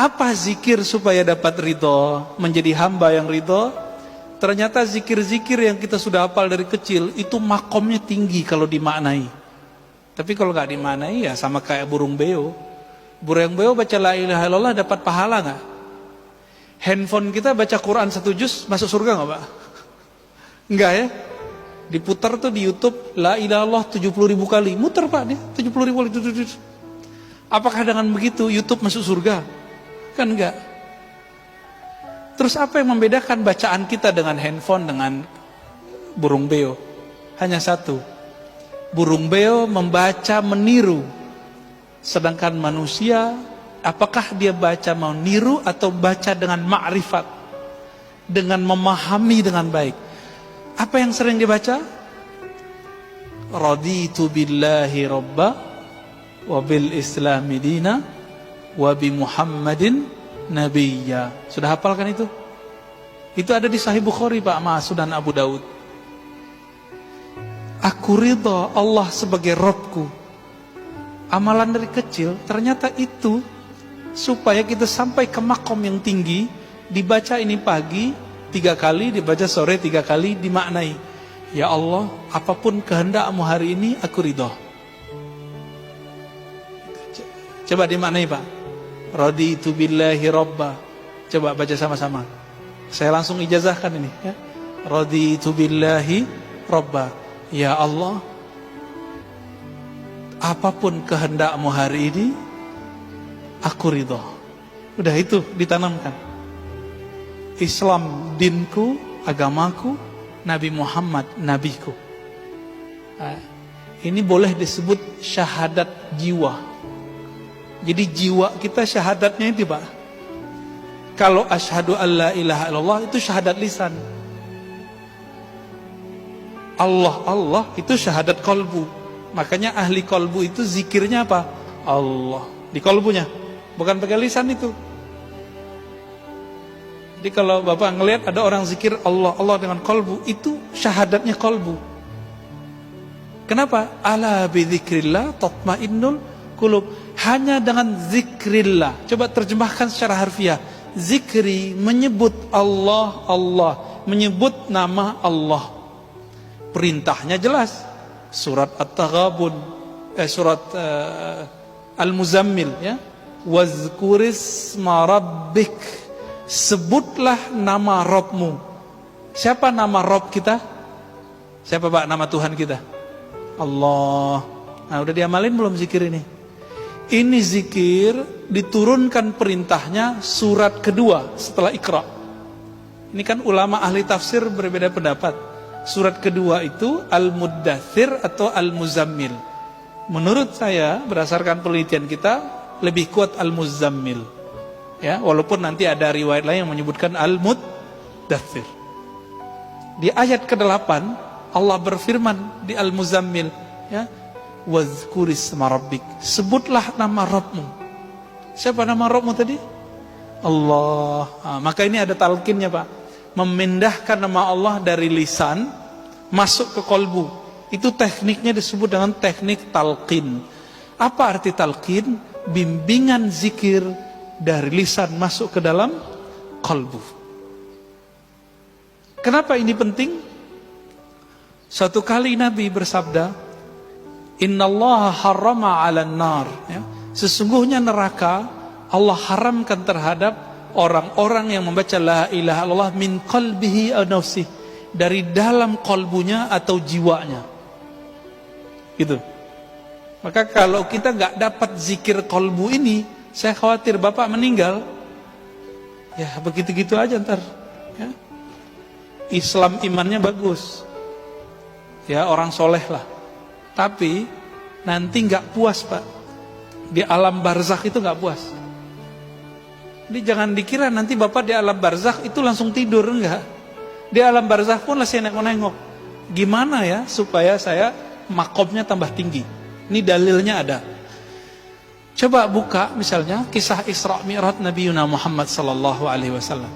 Apa zikir supaya dapat ridho, menjadi hamba yang ridho? Ternyata zikir-zikir yang kita sudah hafal dari kecil itu makomnya tinggi kalau dimaknai. Tapi kalau nggak dimaknai ya sama kayak burung beo. Burung beo baca la ilaha illallah dapat pahala nggak? Handphone kita baca Quran 1 juz masuk surga nggak, Pak? Enggak ya? Diputar tuh di YouTube la ilaha illallah 70.000 kali. Muter, Pak, dia 70.000 kali. Apakah dengan begitu YouTube masuk surga? Kan enggak. Terus apa yang membedakan bacaan kita dengan handphone dengan burung beo? Hanya satu. Burung beo membaca meniru. Sedangkan manusia, apakah dia baca meniru atau baca dengan ma'rifat? Dengan memahami dengan baik. Apa yang sering dibaca? Raditu billahi rabba wa bil islami dina wa bi Muhammadin nabiyya. Sudah hafalkan itu? Itu ada di Sahih Bukhari, Pak, Sunan Abu Daud. Aku ridha Allah sebagai Rabbku. Amalan dari kecil, ternyata itu supaya kita sampai ke makom yang tinggi. Dibaca ini pagi 3 kali, dibaca sore 3 kali, dimaknai. Ya Allah, apapun kehendakmu hari ini, aku ridha. Coba dimaknai, Pak. Raditu billahi rabba. Coba baca sama-sama. Saya langsung ijazahkan ini ya. Raditu billahi rabba. Ya Allah, apapun kehendakmu hari ini, aku ridha. Udah itu ditanamkan. Islam dinku, agamaku, Nabi Muhammad nabiku. Ini boleh disebut syahadat jiwa. Jadi jiwa kita syahadatnya itu, Pak. Kalau asyhadu alla ilaha illallah itu syahadat lisan. Allah itu syahadat kolbu. Makanya ahli kolbu itu zikirnya apa? Allah di kolbunya, bukan pakai lisan itu. Jadi kalau Bapak ngelihat ada orang zikir Allah dengan kolbu, itu syahadatnya kolbu. Kenapa? Ala bidzikrillah tatmainnul qulub. Hanya dengan zikrillah. Coba terjemahkan secara harfiah. Zikri menyebut Allah, menyebut nama Allah. Perintahnya jelas. Surat At-Taghabun, surat Al-Muzammil ya. Wazkurisma rabbik. Sebutlah nama Rabbmu. Siapa nama Rabb kita? Siapa, Pak, nama Tuhan kita? Allah. Nah, udah diamalin belum zikir ini? Ini zikir diturunkan perintahnya surat kedua setelah Iqra. Ini kan ulama ahli tafsir berbeda pendapat. Surat kedua itu Al-Muddathir atau Al-Muzammil. Menurut saya, berdasarkan penelitian kita, lebih kuat Al-Muzammil. Ya, walaupun nanti ada riwayat lain yang menyebutkan Al-Muddathir. Di ayat ke-8 Allah berfirman di Al-Muzammil, ya, wazkurisma rabbik. Sebutlah nama Rabbmu. Siapa nama Rabbmu tadi? Allah. Maka ini ada talqinnya, Pak. Memindahkan nama Allah dari lisan masuk ke kolbu. Itu tekniknya disebut dengan teknik talqin. Apa arti talqin? Bimbingan zikir dari lisan masuk ke dalam kolbu. Kenapa ini penting? Suatu kali Nabi bersabda, Innallaha harrama 'alan nar, ya. Sesungguhnya neraka Allah haramkan terhadap orang-orang yang membaca la ilaha illallah min qalbihi aw nafsihi, dari dalam kolbunya atau jiwanya. Gitu. Maka kalau kita nggak dapat zikir kolbu ini, saya khawatir Bapak meninggal. Ya begitu-gitu aja ntar. Ya. Islam imannya bagus. Ya orang soleh lah. Tapi nanti nggak puas, Pak. Di alam barzakh itu nggak puas. Jadi jangan dikira nanti Bapak di alam barzakh itu langsung tidur, enggak. Di alam barzakh pun masih nengok-nengok. Gimana ya supaya saya makomnya tambah tinggi? Ini dalilnya ada. Coba buka misalnya kisah Isra Mi'raj Nabi Muhammad sallallahu alaihi wasallam.